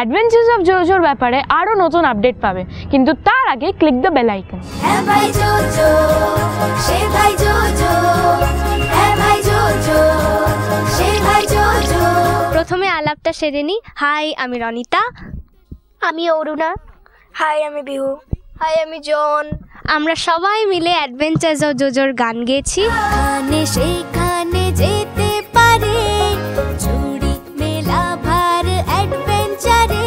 Adventures of জোজোর ব্যাপারে আরও নতুন আপডেট পাবে, কিন্তু তার আগে ক্লিক দ্য বেল আইকন। প্রথমে আলাপটা সেরে নি। হাই, আমি রনিতা। আমি অরুণা। হাই, আমি বিহু। হাই, আমি জন। আমরা সবাই মিলে অ্যাডভেঞ্চার্স অফ জোজোর গান গেয়েছি। সেখানে যেতে পারে চুরি মেলা ভার অ্যাডভেঞ্চারে।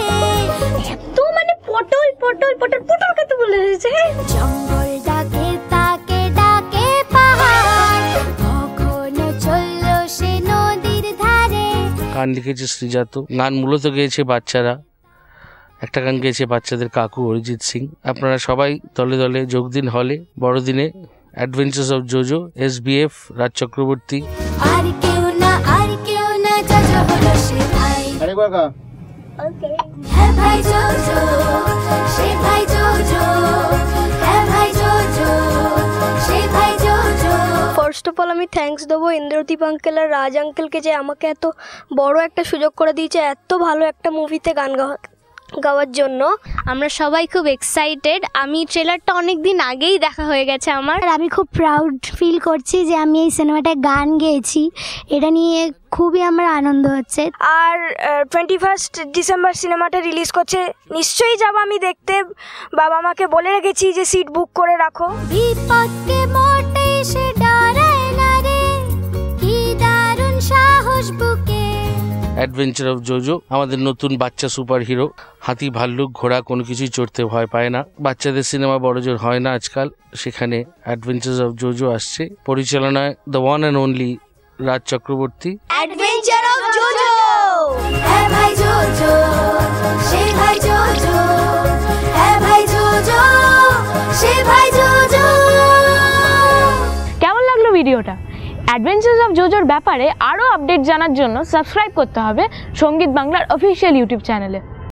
তো মানে পটল পটল পটল পটল কত বলে দিয়েছে। জঙ্গল ডাকে তাকে ডাকে পাহাড়, কখনো চললো সে নদীর ধারে। গান লিখেছে শ্রীজাত। গান মূলত গেয়েছে বাচ্চারা। একটা গান গেয়েছে বাচ্চাদের কাকু অরিজিৎ সিং। আপনারা সবাই দলে দলে যোগ দিন হলে বড়দিনে adventures of JoJo, SBF, Raj Chakraborty. আর কেউ না জোজো হলো সে ভাই। আরে বাবা, ওকে। হ্যাঁ ভাই জোজো, সে ভাই জোজো। হ্যাঁ ভাই জোজো, সে ভাই জোজো। ফার্স্ট অফ অল আমি থ্যাঙ্কস দেবো ইন্দ্রদীপ আঙ্কেল আর রাজ আঙ্কেলকে, যে আমাকে এত বড় একটা সুযোগ করে দিয়েছে এত ভালো একটা মুভিতে গান গাওয়ার জন্য। আমরা সবাই খুব এক্সাইটেড। আমি ট্রেলারটা অনেক দিন আগেই দেখা হয়ে গেছে আমার। আর আমি খুব প্রাউড ফিল করছি যে আমি এই সিনেমাটায় গান গেয়েছি। এটা নিয়ে খুবই আমার আনন্দ হচ্ছে। আর 21 ডিসেম্বর সিনেমাটা রিলিজ করছে, নিশ্চয়ই যাব আমি দেখতে। বাবা মাকে বলে রেখেছি যে সিট বুক করে রাখো। বিপদকে মোটে সে ডরায় না রে, কি দারুণ সাহস বুকে। অ্যাডভেঞ্চার অফ জোজো আমাদের নতুন বাচ্চা সুপার হিরো। হাতি, ভাল্লুক, ঘোড়া কোনো কিছুই চড়তে ভয় পায় না। বাচ্চাদের সিনেমা বড়জোর হয় না আজকাল, সেখানে অ্যাডভেঞ্চার্স অফ জোজো আসছে। পরিচালনায় the one and only Raj Chakraborty. Adventure of JoJo. হ্যাঁ ভাই জোজো, সে ভাই জোজো। হ্যাঁ ভাই জোজো, সে ভাই জোজো। কেমন লাগলো ভিডিওটা? অ্যাডভেঞ্চার্স অফ জোজোর ব্যাপারে আরও আপডেট জানার জন্য সাবস্ক্রাইব করতে হবে সঙ্গীত বাংলার অফিসিয়াল ইউটিউব চ্যানেলে।